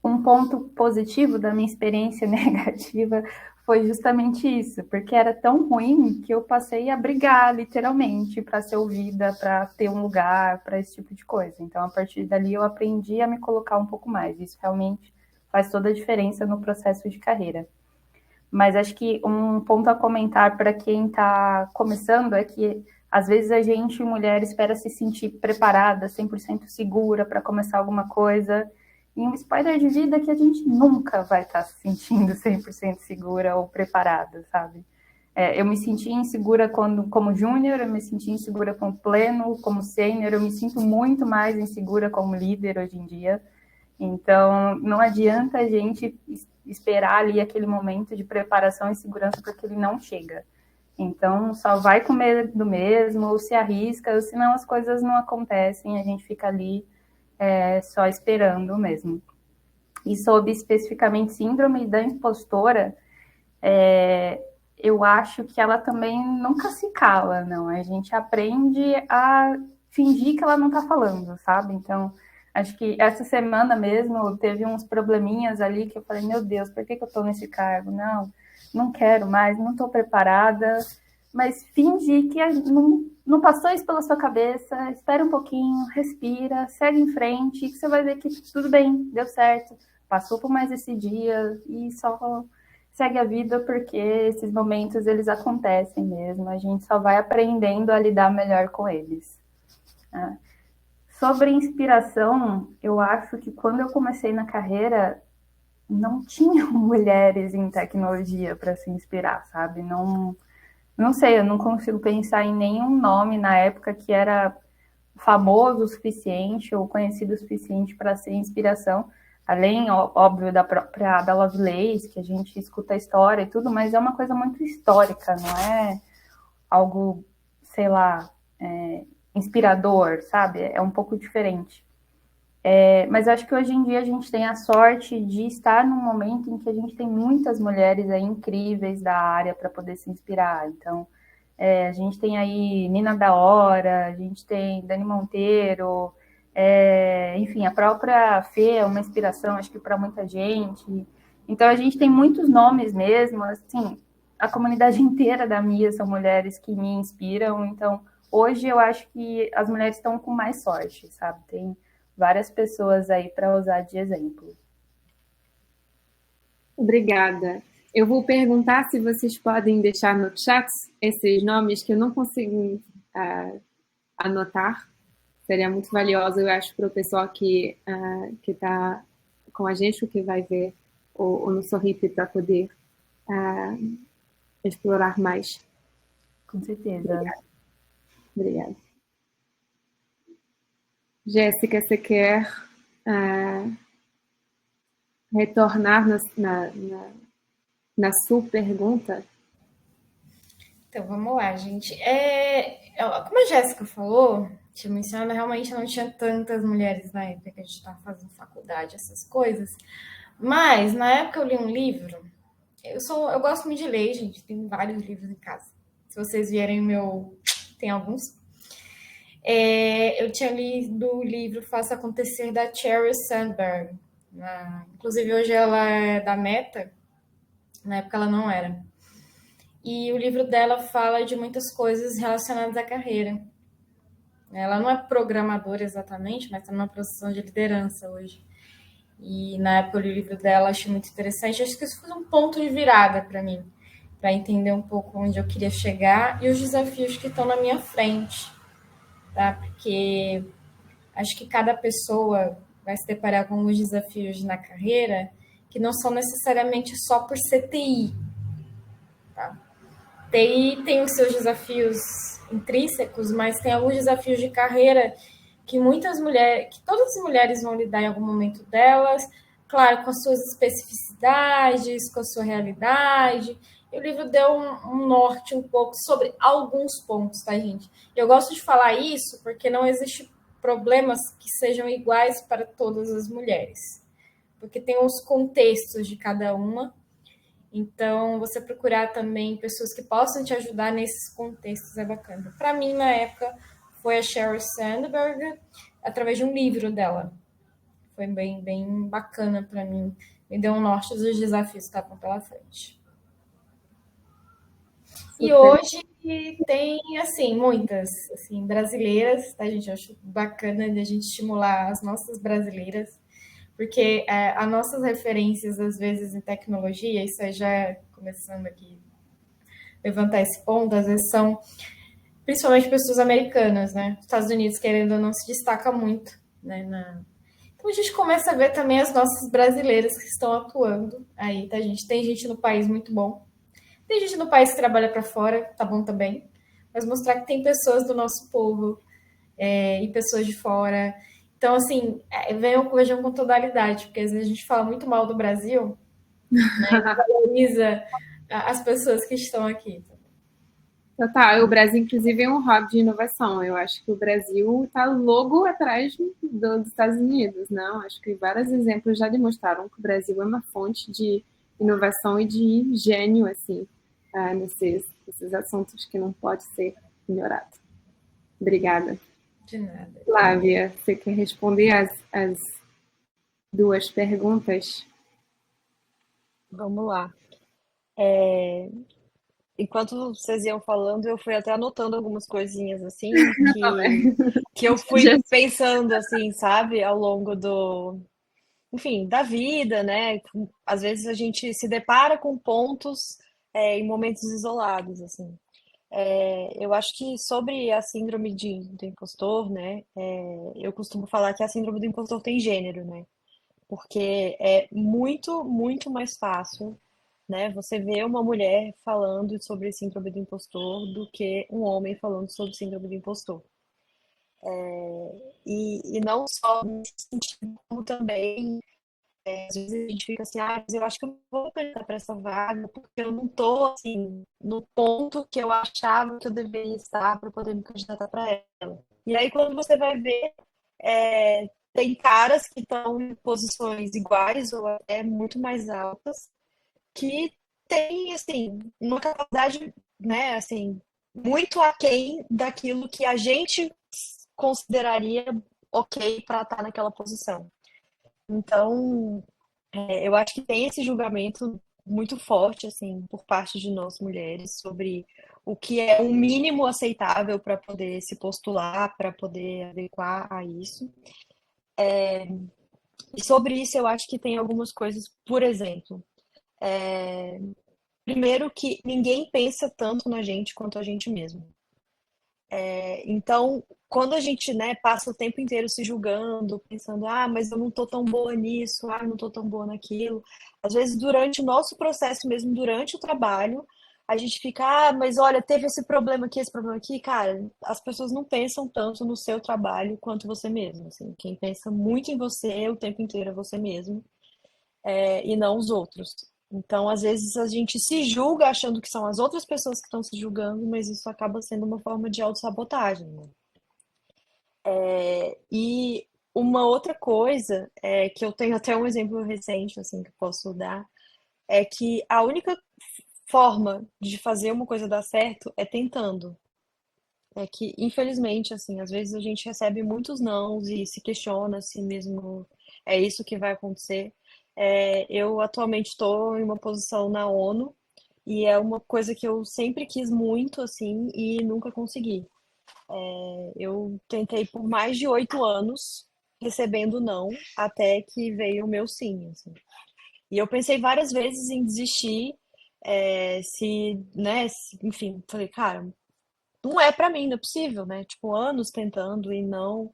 Um ponto positivo da minha experiência negativa foi justamente isso, porque era tão ruim que eu passei a brigar, literalmente, para ser ouvida, para ter um lugar, para esse tipo de coisa. Então, a partir dali, eu aprendi a me colocar um pouco mais. Isso realmente faz toda a diferença no processo de carreira. Mas acho que um ponto a comentar para quem está começando é que, às vezes, a gente, mulher, espera se sentir preparada, 100% segura para começar alguma coisa. E um spoiler de vida é que a gente nunca vai estar se sentindo 100% segura ou preparada, sabe? Eu me senti insegura como júnior, eu me senti insegura como pleno, como sênior, eu me sinto muito mais insegura como líder hoje em dia. Então, não adianta a gente esperar ali aquele momento de preparação e segurança, porque ele não chega. Então, só vai com medo mesmo, ou se arrisca, senão as coisas não acontecem, a gente fica ali só esperando mesmo. E sobre especificamente síndrome da impostora, eu acho que ela também nunca se cala, não. A gente aprende a fingir que ela não está falando, sabe? Então, acho que essa semana mesmo teve uns probleminhas ali que eu falei, meu Deus, por que eu estou nesse cargo? Não quero mais, não estou preparada. Mas fingir que não passou isso pela sua cabeça, espera um pouquinho, respira, segue em frente, que você vai ver que tudo bem, deu certo, passou por mais esse dia e só segue a vida, porque esses momentos eles acontecem mesmo, a gente só vai aprendendo a lidar melhor com eles. Sobre inspiração, eu acho que quando eu comecei na carreira, não tinha mulheres em tecnologia para se inspirar, sabe? Não sei, eu não consigo pensar em nenhum nome na época que era famoso o suficiente ou conhecido o suficiente para ser inspiração, além, óbvio, da própria Ada Lovelace, que a gente escuta a história e tudo, mas é uma coisa muito histórica, não é algo, sei lá, inspirador, sabe? É um pouco diferente. Mas eu acho que hoje em dia a gente tem a sorte de estar num momento em que a gente tem muitas mulheres aí incríveis da área para poder se inspirar. Então, a gente tem aí Nina da Hora, a gente tem Dani Monteiro, enfim, a própria Fê é uma inspiração, acho que para muita gente. Então, a gente tem muitos nomes mesmo, assim, a comunidade inteira da Mia são mulheres que me inspiram. Então, hoje eu acho que as mulheres estão com mais sorte, sabe? Tem várias pessoas aí para usar de exemplo. Obrigada. Eu vou perguntar se vocês podem deixar no chat esses nomes que eu não consigo anotar. Seria muito valioso, eu acho, para o pessoal que está com a gente, que vai ver o nosso RIP para poder explorar mais. Com certeza. Obrigada. Jéssica, você quer retornar na sua pergunta? Então, vamos lá, gente. Como a Jéssica falou, te menciona, realmente não tinha tantas mulheres na época que a gente estava fazendo faculdade, essas coisas. Mas, na época, eu li um livro. Eu gosto muito de ler, gente. Tem vários livros em casa. Se vocês vierem tem alguns. Eu tinha lido o livro Faça Acontecer, da Sheryl Sandberg. Inclusive, hoje ela é da Meta. Na época, ela não era. E o livro dela fala de muitas coisas relacionadas à carreira. Ela não é programadora exatamente, mas está numa posição de liderança hoje. E na época eu li o livro dela, achei muito interessante. Acho que isso foi um ponto de virada para mim, para entender um pouco onde eu queria chegar e os desafios que estão na minha frente, tá? Porque acho que cada pessoa vai se deparar com alguns desafios na carreira que não são necessariamente só por ser TI. TI tem os seus desafios intrínsecos, mas tem alguns desafios de carreira que muitas mulheres, que todas as mulheres vão lidar em algum momento delas, claro, com as suas especificidades, com a sua realidade. E o livro deu um norte um pouco sobre alguns pontos, tá, gente? Eu gosto de falar isso porque não existe problemas que sejam iguais para todas as mulheres, porque tem os contextos de cada uma. Então, você procurar também pessoas que possam te ajudar nesses contextos é bacana. Para mim, na época, foi a Sheryl Sandberg, através de um livro dela. Foi bem, bem bacana para mim. Me deu um norte dos desafios que estavam pela frente. E hoje tem, assim, muitas, assim, brasileiras, tá, gente? Eu acho bacana de a gente estimular as nossas brasileiras, porque as nossas referências, às vezes, em tecnologia, isso aí já começando aqui levantar esse ponto, às vezes são principalmente pessoas americanas, né? Os Estados Unidos, querendo ou não, se destaca muito, né? Então a gente começa a ver também as nossas brasileiras que estão atuando aí, tá, gente? Tem gente no país muito bom, tem gente no país que trabalha para fora, tá bom também, mas mostrar que tem pessoas do nosso povo e pessoas de fora. Então, assim, vejam com totalidade, porque às vezes a gente fala muito mal do Brasil, né? E valoriza as pessoas que estão aqui. Total, o Brasil, inclusive, é um hub de inovação. Eu acho que o Brasil está logo atrás dos Estados Unidos, não? Acho que vários exemplos já demonstraram que o Brasil é uma fonte de inovação e de gênio, assim, nesses assuntos que não pode ser ignorado. Obrigada. De nada. Flávia, você quer responder as duas perguntas? Vamos lá. Enquanto vocês iam falando, eu fui até anotando algumas coisinhas assim que eu fui pensando assim, sabe, ao longo enfim, da vida, né? Às vezes a gente se depara com pontos em momentos isolados, assim. Eu acho que sobre a síndrome do impostor, né? Eu costumo falar que a síndrome do impostor tem gênero, né? Porque é muito, muito mais fácil, né? Você vê uma mulher falando sobre síndrome do impostor do que um homem falando sobre síndrome do impostor. E não só nesse sentido, como também, às vezes a gente fica assim, mas eu acho que eu não vou candidatar para essa vaga porque eu não estou, assim, no ponto que eu achava que eu deveria estar para poder me candidatar para ela. E aí, quando você vai ver, tem caras que estão em posições iguais ou até muito mais altas que tem, assim, uma capacidade, né, assim, muito aquém daquilo que a gente consideraria ok para estar naquela posição. Então, eu acho que tem esse julgamento muito forte, assim, por parte de nós mulheres sobre o que é o mínimo aceitável para poder se postular, para poder adequar a isso. E sobre isso eu acho que tem algumas coisas, por exemplo, primeiro que ninguém pensa tanto na gente quanto a gente mesmo. Então, quando a gente, né, passa o tempo inteiro se julgando, pensando, mas eu não tô tão boa nisso, eu não tô tão boa naquilo. Às vezes, durante o nosso processo mesmo, durante o trabalho, a gente fica, mas olha, teve esse problema aqui, cara, as pessoas não pensam tanto no seu trabalho quanto você mesmo, assim. Quem pensa muito em você o tempo inteiro é você mesmo, e não os outros. Então, às vezes, a gente se julga achando que são as outras pessoas que estão se julgando, mas isso acaba sendo uma forma de autossabotagem, né? E uma outra coisa, que eu tenho até um exemplo recente, assim, que eu posso dar, é que a única forma de fazer uma coisa dar certo é tentando. É que, infelizmente, assim, às vezes a gente recebe muitos nãos e se questiona se mesmo é isso que vai acontecer. Eu atualmente estou em uma posição na ONU e é uma coisa que eu sempre quis muito, assim, e nunca consegui. Eu tentei por mais de 8 anos recebendo não, até que veio o meu sim, assim. E eu pensei várias vezes em desistir, enfim, falei, cara, não é pra mim, não é possível, né? Tipo, anos tentando e não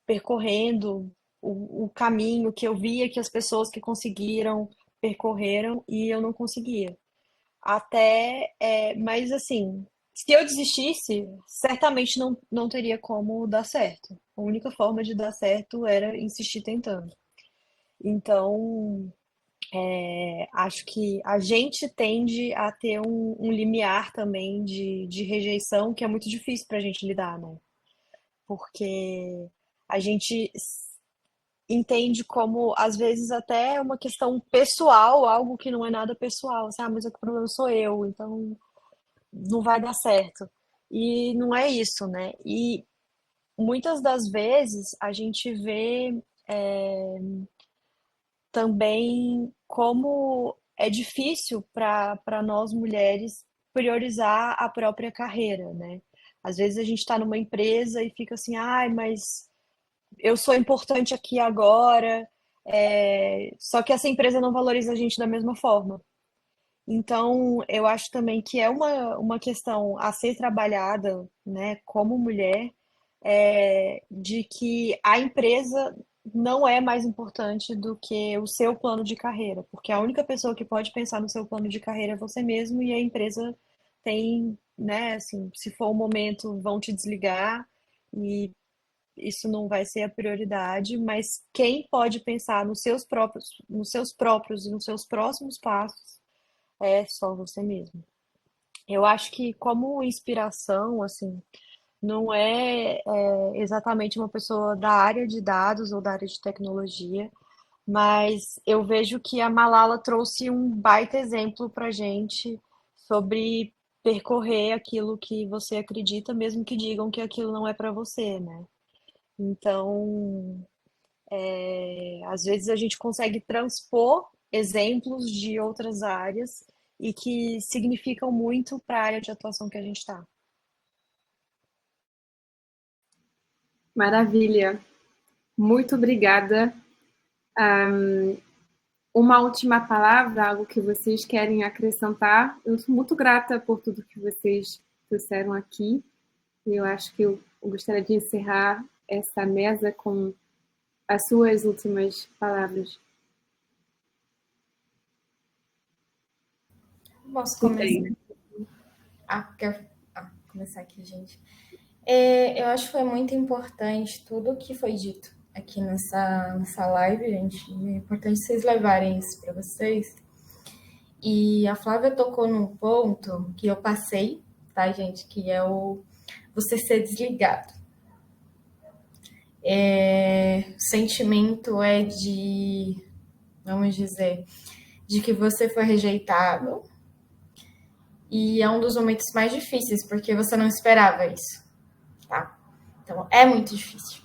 percorrendo o caminho que eu via que as pessoas que conseguiram percorreram e eu não conseguia. Mas assim, se eu desistisse, certamente não teria como dar certo. A única forma de dar certo era insistir tentando. Então, acho que a gente tende a ter um limiar também de rejeição que é muito difícil para a gente lidar, né? Porque a gente entende como, às vezes, até uma questão pessoal, algo que não é nada pessoal. Assim, mas o problema sou eu, então não vai dar certo. E não é isso, né? E muitas das vezes a gente vê também como é difícil para nós mulheres priorizar a própria carreira, né? Às vezes a gente está numa empresa e fica assim, ai, mas eu sou importante aqui agora, só que essa empresa não valoriza a gente da mesma forma. Então, eu acho também que é uma questão a ser trabalhada, né, como mulher, de que a empresa não é mais importante do que o seu plano de carreira, porque a única pessoa que pode pensar no seu plano de carreira é você mesmo e a empresa tem, né, assim, se for o momento, vão te desligar e isso não vai ser a prioridade, mas quem pode pensar nos seus próprios e nos seus próximos passos é só você mesmo. Eu acho que como inspiração, assim, não exatamente uma pessoa da área de dados ou da área de tecnologia, mas eu vejo que a Malala trouxe um baita exemplo para gente sobre percorrer aquilo que você acredita, mesmo que digam que aquilo não é para você, né? Então, às vezes a gente consegue transpor exemplos de outras áreas e que significam muito para a área de atuação que a gente está. Maravilha. Muito obrigada. Uma última palavra, algo que vocês querem acrescentar? Eu sou muito grata por tudo que vocês trouxeram aqui. E eu acho que eu gostaria de encerrar essa mesa com as suas últimas palavras. Posso Se começar? tem. Quero começar aqui, gente. Eu acho que foi muito importante tudo o que foi dito aqui nessa live, gente. É importante vocês levarem isso para vocês. E a Flávia tocou num ponto que eu passei, tá, gente? Que é o você ser desligado. O sentimento é de, vamos dizer, de que você foi rejeitado. E é um dos momentos mais difíceis, porque você não esperava isso, tá? Então, é muito difícil.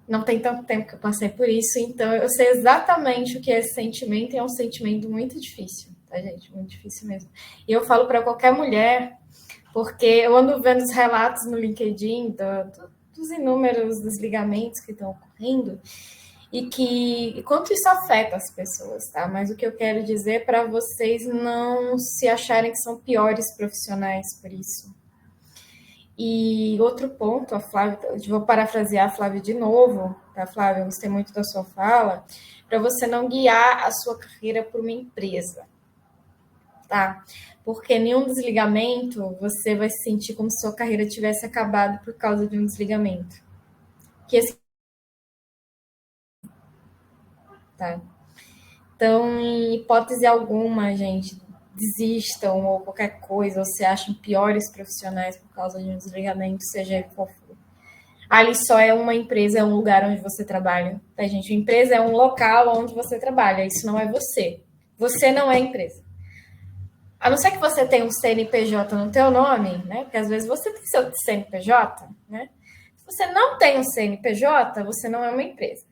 Não tem tanto tempo que eu passei por isso, então eu sei exatamente o que é esse sentimento, e é um sentimento muito difícil, tá, gente? Muito difícil mesmo. E eu falo para qualquer mulher, porque eu ando vendo os relatos no LinkedIn dos inúmeros desligamentos que estão ocorrendo, e quanto isso afeta as pessoas, tá? Mas o que eu quero dizer é para vocês não se acharem que são piores profissionais por isso. E outro ponto, a Flávia, vou parafrasear a Flávia de novo, tá, Flávia? Eu gostei muito da sua fala, para você não guiar a sua carreira por uma empresa, tá? Porque nenhum desligamento você vai se sentir como se sua carreira tivesse acabado por causa de um desligamento. Que esse tá? Então, em hipótese alguma, gente, desistam ou qualquer coisa, ou se acham piores profissionais por causa de um desligamento, seja ele qual for. Ali só é uma empresa, é um lugar onde você trabalha, tá, gente? A empresa é um local onde você trabalha, isso não é você. Você não é empresa. A não ser que você tenha um CNPJ no teu nome, né? Porque às vezes você tem seu CNPJ, né? Se você não tem um CNPJ, você não é uma empresa.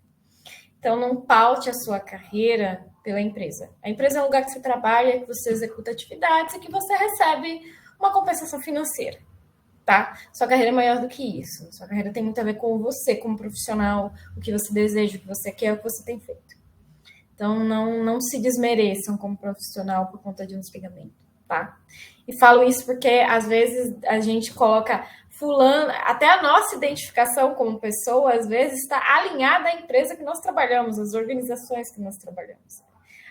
Então, não paute a sua carreira pela empresa. A empresa é um lugar que você trabalha, que você executa atividades e que você recebe uma compensação financeira, tá? Sua carreira é maior do que isso. Sua carreira tem muito a ver com você como profissional, o que você deseja, o que você quer, o que você tem feito. Então, não se desmereçam como profissional por conta de um desligamento, tá? E falo isso porque, às vezes, a gente coloca fulano, até a nossa identificação como pessoa, às vezes, está alinhada à empresa que nós trabalhamos, às organizações que nós trabalhamos.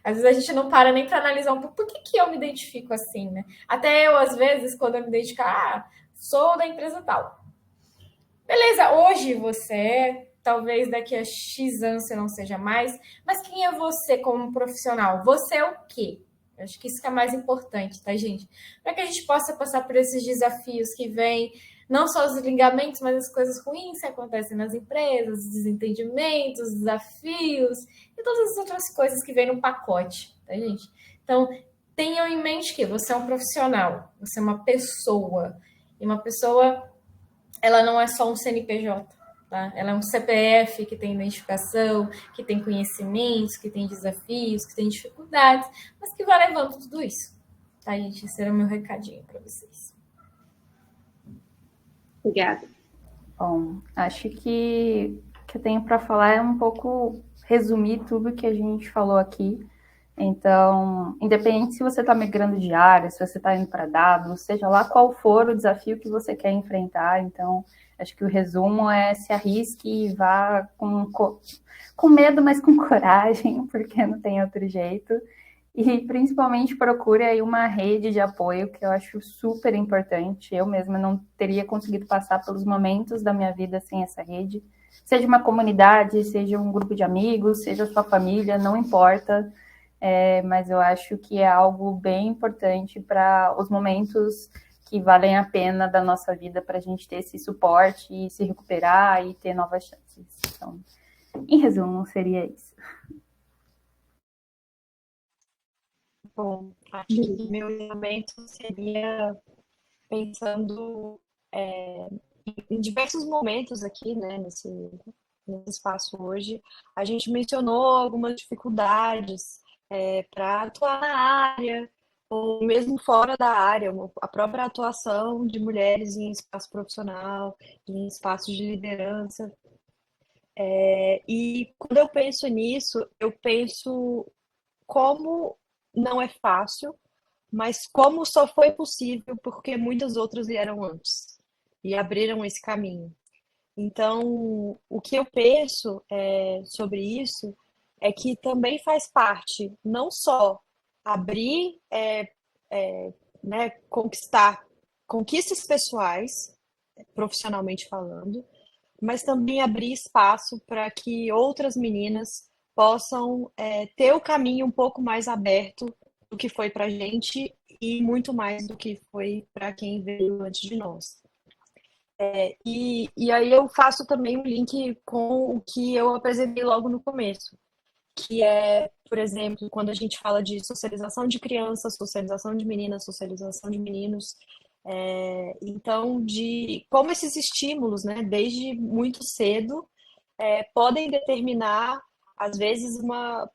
Às vezes a gente não para nem para analisar um pouco por que eu me identifico assim, né? Até eu, às vezes, quando eu me identifico, sou da empresa tal. Beleza, hoje você é, talvez daqui a X anos você não seja mais, mas quem é você como profissional? Você é o quê? Eu acho que isso que é mais importante, tá, gente? Para que a gente possa passar por esses desafios que vêm, não só os ligamentos, mas as coisas ruins que acontecem nas empresas, os desentendimentos, os desafios e todas as outras coisas que vêm no pacote, tá, gente? Então, tenham em mente que você é um profissional, você é uma pessoa, e uma pessoa, ela não é só um CNPJ, tá? Ela é um CPF que tem identificação, que tem conhecimentos, que tem desafios, que tem dificuldades, mas que vai levando tudo isso, tá, gente? Esse era o meu recadinho para vocês. Obrigada. Bom, acho que o que eu tenho para falar é um pouco resumir tudo que a gente falou aqui. Então, independente se você está migrando de área, se você está indo para dados, seja lá qual for o desafio que você quer enfrentar, então, acho que o resumo é se arrisque e vá com medo, mas com coragem, porque não tem outro jeito. E principalmente procure aí uma rede de apoio, que eu acho super importante. Eu mesma não teria conseguido passar pelos momentos da minha vida sem essa rede. Seja uma comunidade, seja um grupo de amigos, seja sua família, não importa. Mas eu acho que é algo bem importante para os momentos que valem a pena da nossa vida, para a gente ter esse suporte e se recuperar e ter novas chances. Então, em resumo, seria isso. Bom, acho que meu momento seria pensando em diversos momentos aqui, né, nesse espaço hoje. A gente mencionou algumas dificuldades para atuar na área, ou mesmo fora da área, a própria atuação de mulheres em espaço profissional, em espaços de liderança. E quando eu penso nisso, eu penso como não é fácil, mas como só foi possível porque muitas outras vieram antes e abriram esse caminho. Então, o que eu penso sobre isso é que também faz parte não só abrir, né, conquistar conquistas pessoais, profissionalmente falando, mas também abrir espaço para que outras meninas possam ter o caminho um pouco mais aberto do que foi para a gente e muito mais do que foi para quem veio antes de nós. E aí eu faço também um link com o que eu apresentei logo no começo, que é, por exemplo, quando a gente fala de socialização de crianças, socialização de meninas, socialização de meninos, então de como esses estímulos, né, desde muito cedo, podem determinar, às vezes, uma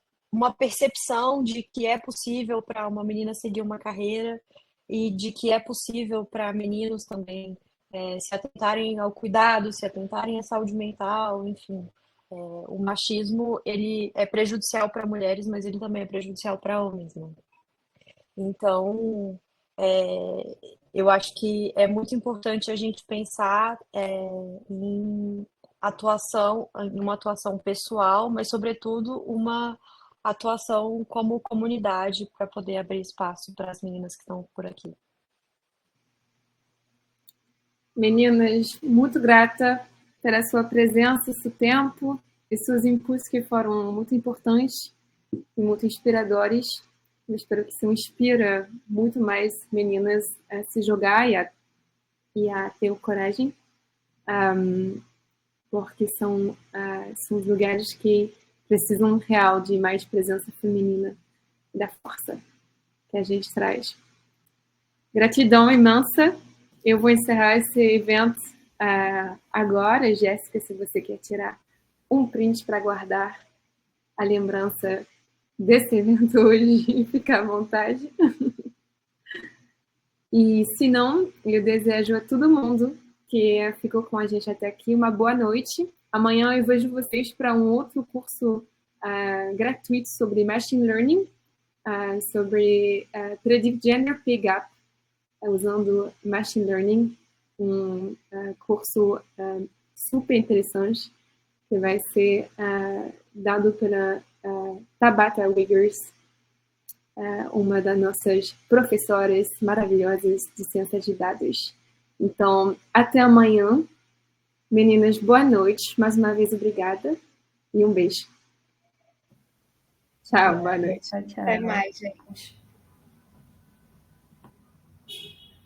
percepção de que é possível para uma menina seguir uma carreira e de que é possível para meninos também se atentarem ao cuidado, se atentarem à saúde mental, enfim. O machismo, ele é prejudicial para mulheres, mas ele também é prejudicial para homens, né? Então, eu acho que é muito importante a gente pensar em uma atuação pessoal, mas, sobretudo, uma atuação como comunidade para poder abrir espaço para as meninas que estão por aqui. Meninas, muito grata pela sua presença, esse tempo e seus inputs que foram muito importantes e muito inspiradores. Eu espero que isso inspira muito mais meninas a se jogar e a ter coragem, porque são os lugares que precisam real de mais presença feminina, da força que a gente traz. Gratidão imensa. Eu vou encerrar esse evento agora. Jéssica, se você quer tirar um print para guardar a lembrança desse evento hoje, fica à vontade. E se não, eu desejo a todo mundo que ficou com a gente até aqui uma boa noite. Amanhã eu vejo vocês para um outro curso gratuito sobre Machine Learning, sobre Predict Gender Pay Gap, usando Machine Learning, um curso super interessante que vai ser dado pela Tabata Wiggers, uma das nossas professoras maravilhosas de ciências de dados. Então, até amanhã. Meninas, boa noite. Mais uma vez, obrigada. E um beijo. Tchau, boa noite. Tchau, tchau. Até mais, gente.